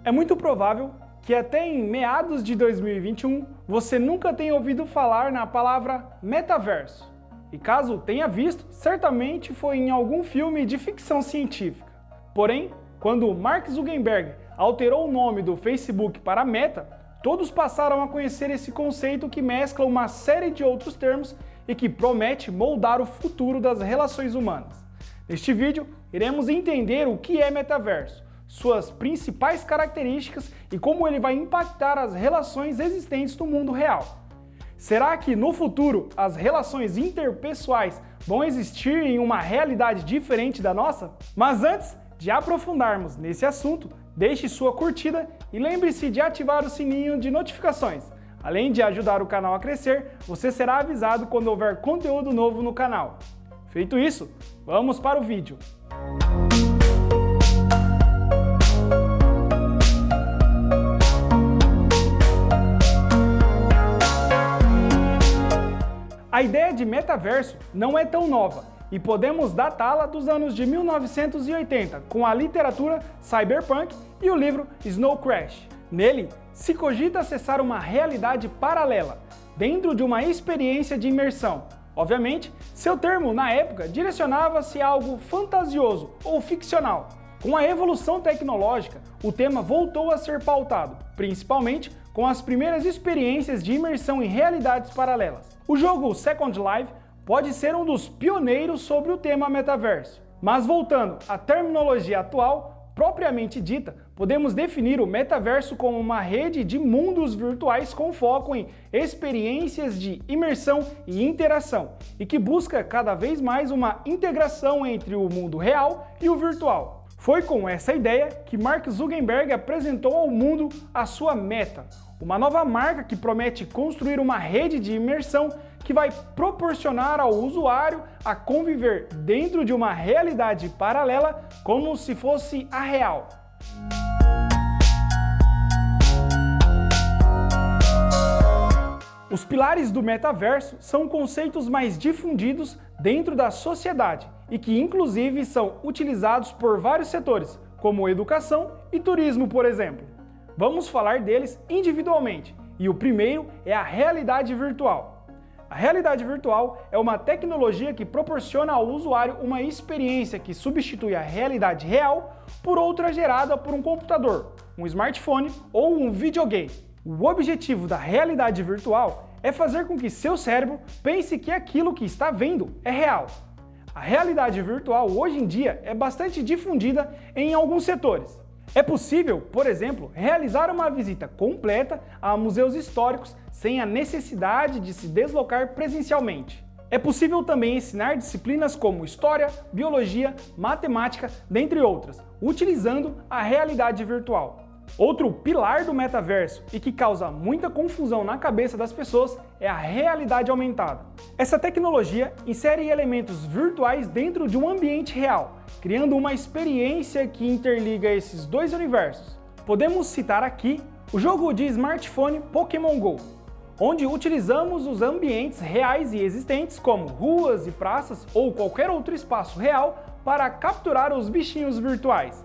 É muito provável que até em meados de 2021 você nunca tenha ouvido falar na palavra metaverso. E caso tenha visto, certamente foi em algum filme de ficção científica. Porém, quando Mark Zuckerberg alterou o nome do Facebook para Meta, todos passaram a conhecer esse conceito que mescla uma série de outros termos e que promete moldar o futuro das relações humanas. Neste vídeo, iremos entender o que é metaverso, suas principais características e como ele vai impactar as relações existentes no mundo real. Será que no futuro as relações interpessoais vão existir em uma realidade diferente da nossa? Mas antes de aprofundarmos nesse assunto, deixe sua curtida e lembre-se de ativar o sininho de notificações. Além de ajudar o canal a crescer, você será avisado quando houver conteúdo novo no canal. Feito isso, vamos para o vídeo. A ideia de metaverso não é tão nova e podemos datá-la dos anos de 1980 com a literatura Cyberpunk e o livro Snow Crash. Nele, se cogita acessar uma realidade paralela, dentro de uma experiência de imersão. Obviamente, seu termo na época direcionava-se a algo fantasioso ou ficcional. Com a evolução tecnológica, o tema voltou a ser pautado, principalmente com as primeiras experiências de imersão em realidades paralelas. O jogo Second Life pode ser um dos pioneiros sobre o tema metaverso. Mas voltando à terminologia atual, propriamente dita, podemos definir o metaverso como uma rede de mundos virtuais com foco em experiências de imersão e interação, e que busca cada vez mais uma integração entre o mundo real e o virtual. Foi com essa ideia que Mark Zuckerberg apresentou ao mundo a sua Meta, uma nova marca que promete construir uma rede de imersão que vai proporcionar ao usuário a conviver dentro de uma realidade paralela como se fosse a real. Os pilares do metaverso são conceitos mais difundidos dentro da sociedade e que inclusive são utilizados por vários setores, como educação e turismo, por exemplo. Vamos falar deles individualmente, e o primeiro é a realidade virtual. A realidade virtual é uma tecnologia que proporciona ao usuário uma experiência que substitui a realidade real por outra gerada por um computador, um smartphone ou um videogame. O objetivo da realidade virtual é fazer com que seu cérebro pense que aquilo que está vendo é real. A realidade virtual hoje em dia é bastante difundida em alguns setores. É possível, por exemplo, realizar uma visita completa a museus históricos sem a necessidade de se deslocar presencialmente. É possível também ensinar disciplinas como história, biologia, matemática, dentre outras, utilizando a realidade virtual. Outro pilar do metaverso e que causa muita confusão na cabeça das pessoas é a realidade aumentada. Essa tecnologia insere elementos virtuais dentro de um ambiente real, criando uma experiência que interliga esses dois universos. Podemos citar aqui o jogo de smartphone Pokémon Go, onde utilizamos os ambientes reais e existentes como ruas e praças ou qualquer outro espaço real para capturar os bichinhos virtuais.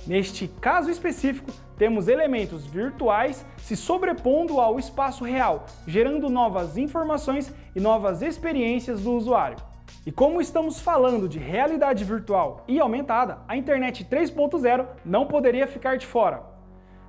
Neste caso específico, temos elementos virtuais se sobrepondo ao espaço real, gerando novas informações e novas experiências do usuário. E como estamos falando de realidade virtual e aumentada, a internet 3.0 não poderia ficar de fora.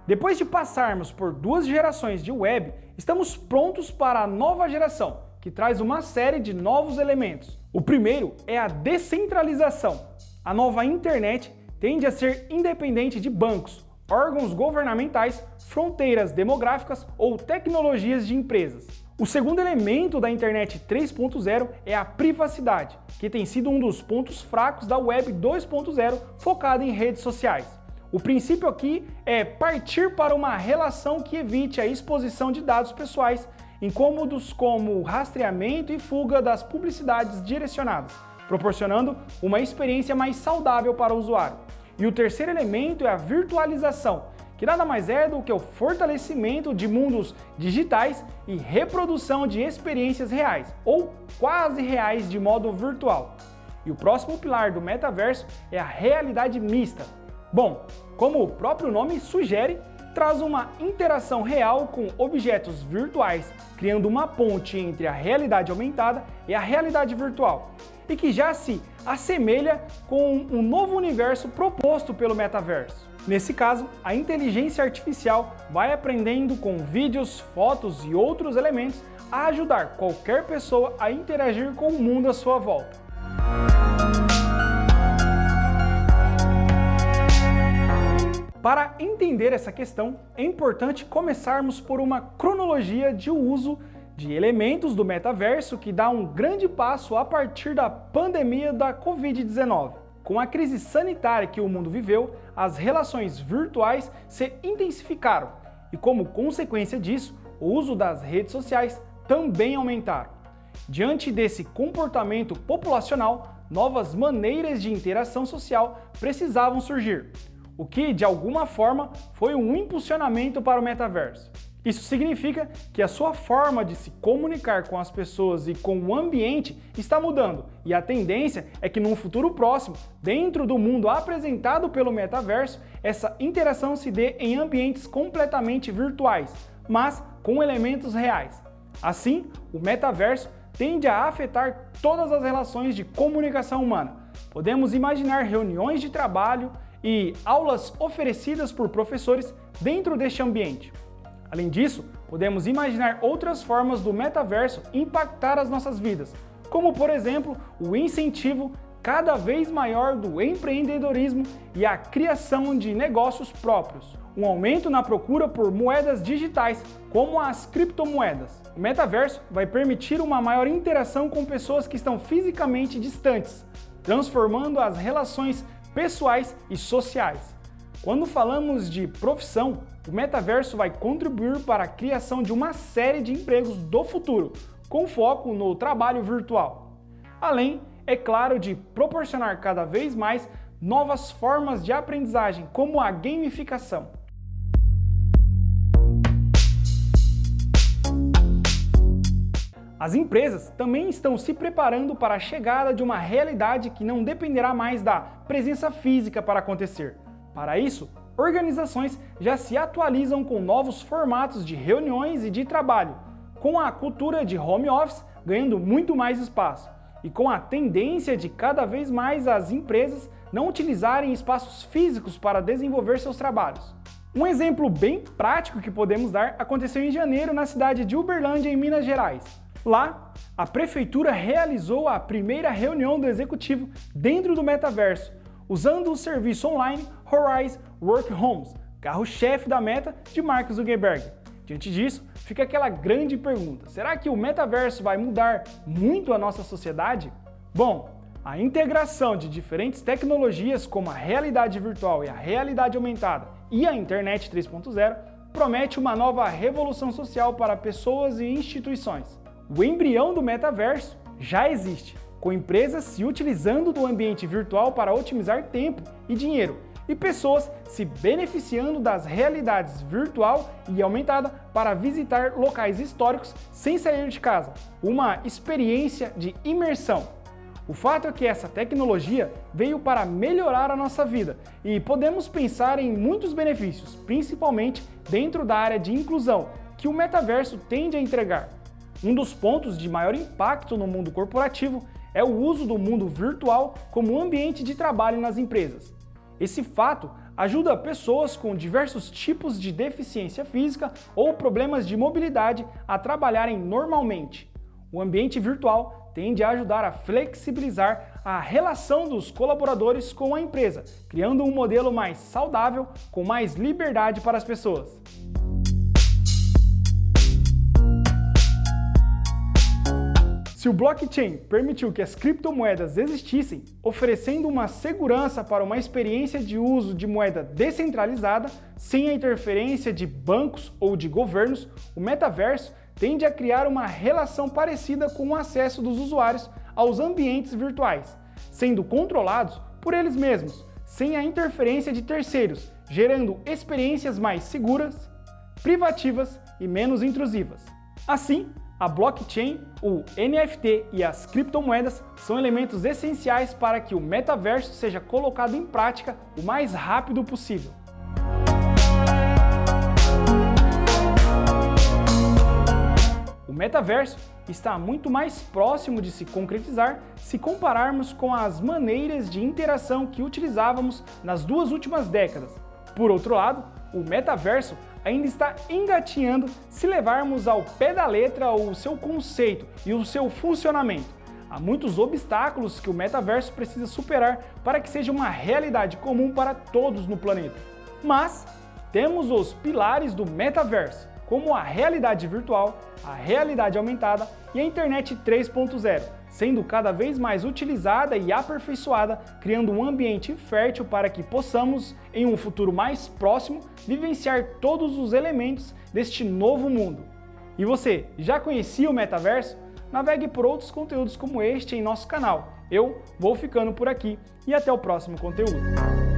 Depois de passarmos por duas gerações de web, estamos prontos para a nova geração, que traz uma série de novos elementos. O primeiro é a descentralização. A nova internet tende a ser independente de bancos, órgãos governamentais, fronteiras demográficas ou tecnologias de empresas. O segundo elemento da internet 3.0 é a privacidade, que tem sido um dos pontos fracos da web 2.0 focada em redes sociais. O princípio aqui é partir para uma relação que evite a exposição de dados pessoais, incômodos como rastreamento e fuga das publicidades direcionadas, proporcionando uma experiência mais saudável para o usuário. E o terceiro elemento é a virtualização, que nada mais é do que o fortalecimento de mundos digitais e reprodução de experiências reais, ou quase reais de modo virtual. E o próximo pilar do metaverso é a realidade mista. Bom, Como o próprio nome sugere, traz uma interação real com objetos virtuais, criando uma ponte entre a realidade aumentada e a realidade virtual, e que já se assemelha com um novo universo proposto pelo metaverso. Nesse caso, a inteligência artificial vai aprendendo com vídeos, fotos e outros elementos a ajudar qualquer pessoa a interagir com o mundo à sua volta. Para entender essa questão, é importante começarmos por uma cronologia de uso de elementos do metaverso que dá um grande passo a partir da pandemia da Covid-19. Com a crise sanitária que o mundo viveu, as relações virtuais se intensificaram e, como consequência disso, o uso das redes sociais também aumentaram. Diante desse comportamento populacional, novas maneiras de interação social precisavam surgir, o que, de alguma forma, foi um impulsionamento para o metaverso. Isso significa que a sua forma de se comunicar com as pessoas e com o ambiente está mudando, e a tendência é que num futuro próximo, dentro do mundo apresentado pelo metaverso, essa interação se dê em ambientes completamente virtuais, mas com elementos reais. Assim, o metaverso tende a afetar todas as relações de comunicação humana. Podemos imaginar reuniões de trabalho e aulas oferecidas por professores dentro deste ambiente. Além disso, podemos imaginar outras formas do metaverso impactar as nossas vidas, como, por exemplo, o incentivo cada vez maior do empreendedorismo e a criação de negócios próprios, um aumento na procura por moedas digitais, como as criptomoedas. O metaverso vai permitir uma maior interação com pessoas que estão fisicamente distantes, transformando as relações pessoais e sociais. Quando falamos de profissão, o metaverso vai contribuir para a criação de uma série de empregos do futuro, com foco no trabalho virtual. Além, é claro, de proporcionar cada vez mais novas formas de aprendizagem, como a gamificação. As empresas também estão se preparando para a chegada de uma realidade que não dependerá mais da presença física para acontecer. Para isso, organizações já se atualizam com novos formatos de reuniões e de trabalho, com a cultura de home office ganhando muito mais espaço, e com a tendência de cada vez mais as empresas não utilizarem espaços físicos para desenvolver seus trabalhos. Um exemplo bem prático que podemos dar aconteceu em janeiro na cidade de Uberlândia, em Minas Gerais. Lá, a prefeitura realizou a primeira reunião do executivo dentro do metaverso, usando o serviço online Horizon Work Homes, carro-chefe da Meta de Mark Zuckerberg. Diante disso, fica aquela grande pergunta: será que o metaverso vai mudar muito a nossa sociedade? Bom, a integração de diferentes tecnologias como a realidade virtual e a realidade aumentada e a internet 3.0 promete uma nova revolução social para pessoas e instituições. O embrião do metaverso já existe, com empresas se utilizando do ambiente virtual para otimizar tempo e dinheiro, e pessoas se beneficiando das realidades virtual e aumentada para visitar locais históricos sem sair de casa, uma experiência de imersão. O fato é que essa tecnologia veio para melhorar a nossa vida e podemos pensar em muitos benefícios, principalmente dentro da área de inclusão, que o metaverso tende a entregar. Um dos pontos de maior impacto no mundo corporativo é o uso do mundo virtual como ambiente de trabalho nas empresas. Esse fato ajuda pessoas com diversos tipos de deficiência física ou problemas de mobilidade a trabalharem normalmente. O ambiente virtual tende a ajudar a flexibilizar a relação dos colaboradores com a empresa, criando um modelo mais saudável, com mais liberdade para as pessoas. Se o blockchain permitiu que as criptomoedas existissem, oferecendo uma segurança para uma experiência de uso de moeda descentralizada, sem a interferência de bancos ou de governos, o metaverso tende a criar uma relação parecida com o acesso dos usuários aos ambientes virtuais, sendo controlados por eles mesmos, sem a interferência de terceiros, gerando experiências mais seguras, privativas e menos intrusivas. Assim, a blockchain, o NFT e as criptomoedas são elementos essenciais para que o metaverso seja colocado em prática o mais rápido possível. metaverso está muito mais próximo de se concretizar se compararmos com as maneiras de interação que utilizávamos nas 2 últimas décadas. Por outro lado, o metaverso ainda está engatinhando se levarmos ao pé da letra o seu conceito e o seu funcionamento. Há muitos obstáculos que o metaverso precisa superar para que seja uma realidade comum para todos no planeta. Mas temos os pilares do metaverso, como a realidade virtual, a realidade aumentada e a internet 3.0, sendo cada vez mais utilizada e aperfeiçoada, criando um ambiente fértil para que possamos, em um futuro mais próximo, vivenciar todos os elementos deste novo mundo. E você, já conhecia o metaverso? Navegue por outros conteúdos como este em nosso canal. Eu vou ficando por aqui e até o próximo conteúdo.